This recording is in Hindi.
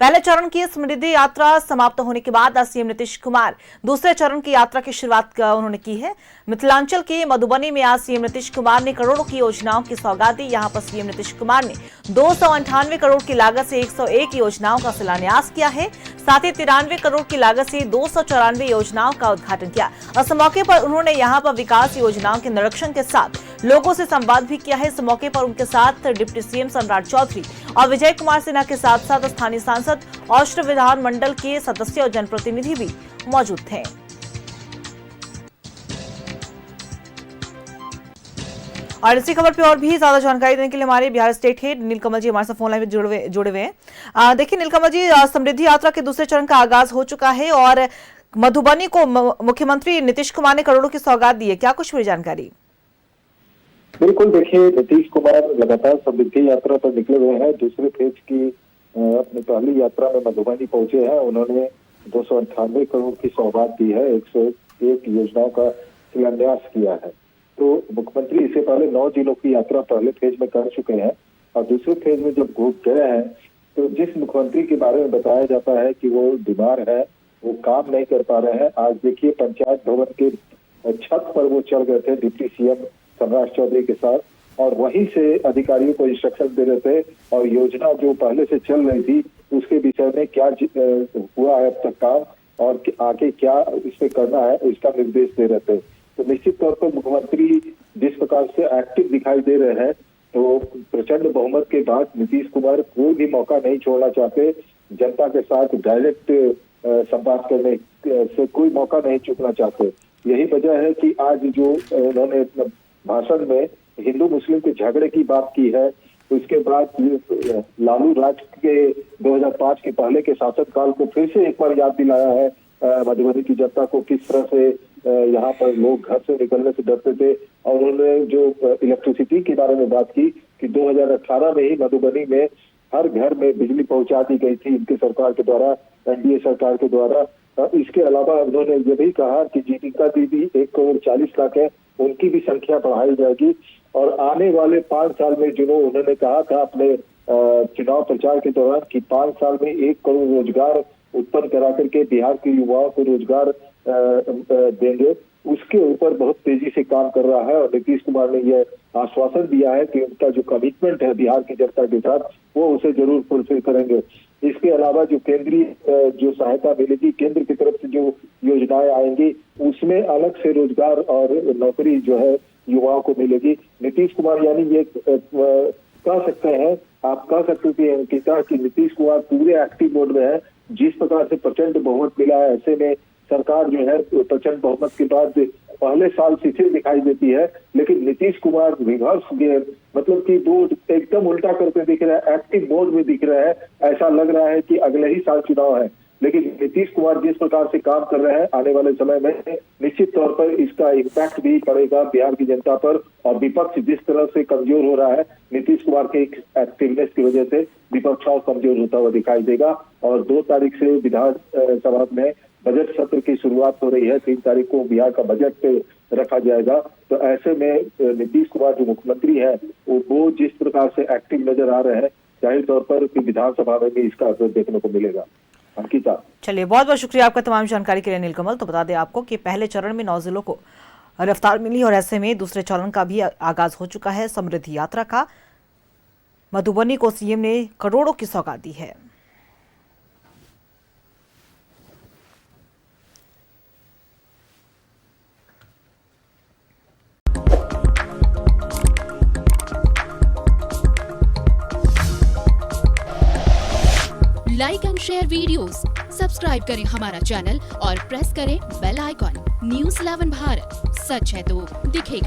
पहले चरण की समृद्धि यात्रा समाप्त होने के बाद सीएम नीतीश कुमार दूसरे चरण की यात्रा की शुरुआत उन्होंने की है। मिथिलांचल के मधुबनी में आज सीएम नीतीश कुमार ने करोड़ों की योजनाओं की सौगात दी। यहां पर सीएम नीतीश कुमार ने 298 करोड़ की लागत से 101 योजनाओं का शिलान्यास किया है। साथ ही 93 करोड़ की लागत से 294 योजनाओं का उद्घाटन किया। इस मौके पर उन्होंने यहां पर विकास योजनाओं के निरीक्षण के साथ लोगों से संवाद भी किया है। इस मौके पर उनके साथ डिप्टी सीएम सम्राट चौधरी और विजय कुमार सिन्हा के साथ साथ स्थानीय सांसद और विधान मंडल के सदस्य और जनप्रतिनिधि भी मौजूद थे। और इसी खबर पे और भी ज्यादा जानकारी देने के लिए हमारे बिहार स्टेट हेड नीलकमल जी हमारे साथ फोन लाइन में जुड़े हुए हैं। देखिए नीलकमल जी, समृद्धि यात्रा के दूसरे चरण का आगाज हो चुका है और मधुबनी को मुख्यमंत्री नीतीश कुमार ने करोड़ों की सौगात दी है, क्या कुछ पूरी जानकारी? बिल्कुल, देखिए नीतीश कुमार लगातार समृद्धि यात्रा पर निकले हुए हैं। दूसरे फेज की अपनी पहली यात्रा में मधुबनी पहुंचे हैं। उन्होंने 298 करोड़ की सौगात दी है, 101 योजनाओं का शिलान्यास किया है। तो मुख्यमंत्री इससे पहले 9 जिलों की यात्रा पहले फेज में कर चुके हैं और दूसरे फेज में जब घूम गए हैं तो जिस मुख्यमंत्री के बारे में बताया जाता है कि वो बीमार है, वो काम नहीं कर पा रहे हैं, आज देखिए पंचायत भवन के छत पर वो चढ़ गए थे डिप्टी सीएम सम्राट चौधरी के साथ और वहीं से अधिकारियों को इंस्ट्रक्शन दे रहे थे और योजना जो पहले से चल रही थी उसके विषय में क्या हुआ है अब तक काम और आगे क्या इस पे करना है इसका निर्देश दे रहे थे। तो निश्चित तौर पर मुख्यमंत्री जिस प्रकार से एक्टिव दिखाई दे रहे हैं तो प्रचंड बहुमत के बाद नीतीश कुमार कोई भी मौका नहीं छोड़ना चाहते। जनता के साथ डायरेक्ट संवाद करने से कोई मौका नहीं चूकना चाहते। यही वजह है कि आज जो उन्होंने भाषण में हिंदू मुस्लिम के झगड़े की बात की है, उसके बाद लालू राज के 2005 के पहले के शासनकाल को फिर से एक बार याद दिलाया है मधुबनी की जनता को, किस तरह से यहाँ पर लोग घर से निकलने से डरते थे। और उन्होंने जो इलेक्ट्रिसिटी के बारे में बात की कि 2018 में ही मधुबनी में हर घर में बिजली पहुंचा दी गई थी इनकी सरकार के द्वारा, एनडीए सरकार के द्वारा। इसके अलावा उन्होंने ये भी कहा कि जीविका दीदी 1 करोड़ 40 लाख है, उनकी भी संख्या बढ़ाई जाएगी और आने वाले 5 साल में जो उन्होंने कहा था अपने चुनाव प्रचार के दौरान कि 5 साल में 1 करोड़ रोजगार उत्पन्न करा करके बिहार के युवाओं को रोजगार देंगे, उसके ऊपर बहुत तेजी से काम कर रहा है। और नीतीश कुमार ने यह आश्वासन दिया है कि उनका जो कमिटमेंट है बिहार की जनता के साथ वो उसे जरूर फुलफिल करेंगे। इसके अलावा जो केंद्रीय जो सहायता मिलेगी, केंद्र की तरफ से जो योजनाएं आएंगी उसमें अलग से रोजगार और नौकरी जो है युवाओं को मिलेगी। नीतीश कुमार यानी ये कह सकते हैं, आप कह सकते हैं कि नीतीश कुमार पूरे एक्टिव मोड में है। जिस प्रकार से प्रचंड बहुमत मिला है, ऐसे में सरकार जो है प्रचंड बहुमत के बाद पहले साल शिथिल दिखाई देती है, लेकिन नीतीश कुमार रिवर्स गियर मतलब कि वो एकदम उल्टा करते दिख रहा है, एक्टिव मोड में दिख रहा है। ऐसा लग रहा है कि अगले ही साल चुनाव है, लेकिन नीतीश कुमार जिस प्रकार से काम कर रहे हैं आने वाले समय में निश्चित तौर पर इसका इम्पैक्ट भी पड़ेगा बिहार की जनता पर। और विपक्ष जिस तरह से कमजोर हो रहा है, नीतीश कुमार के एक्टिवनेस की वजह से विपक्ष और कमजोर होता हुआ दिखाई देगा। और 2 तारीख से विधान सभा में बजट सत्र की शुरुआत हो रही है, 3 तारीख को बिहार का बजट रखा जाएगा। तो ऐसे में नीतीश कुमार जो मुख्यमंत्री है वो जिस प्रकार से एक्टिव नजर आ रहे हैं, जाहिर तौर पर विधानसभा में भी इसका असर देखने को मिलेगा। अंकिता, चलिए बहुत बहुत शुक्रिया आपका तमाम जानकारी के लिए नीलकमल। तो बता दें आपको कि पहले चरण में 9 जिलों को रफ्तार मिली और ऐसे में दूसरे चरण का भी आगाज हो चुका है समृद्धि यात्रा का। मधुबनी को सीएम ने करोड़ों की सौगात दी है। Like and share videos, subscribe करें हमारा चैनल और प्रेस करें बेल आइकॉन। न्यूज़ 11 भारत, सच है तो दिखेगा।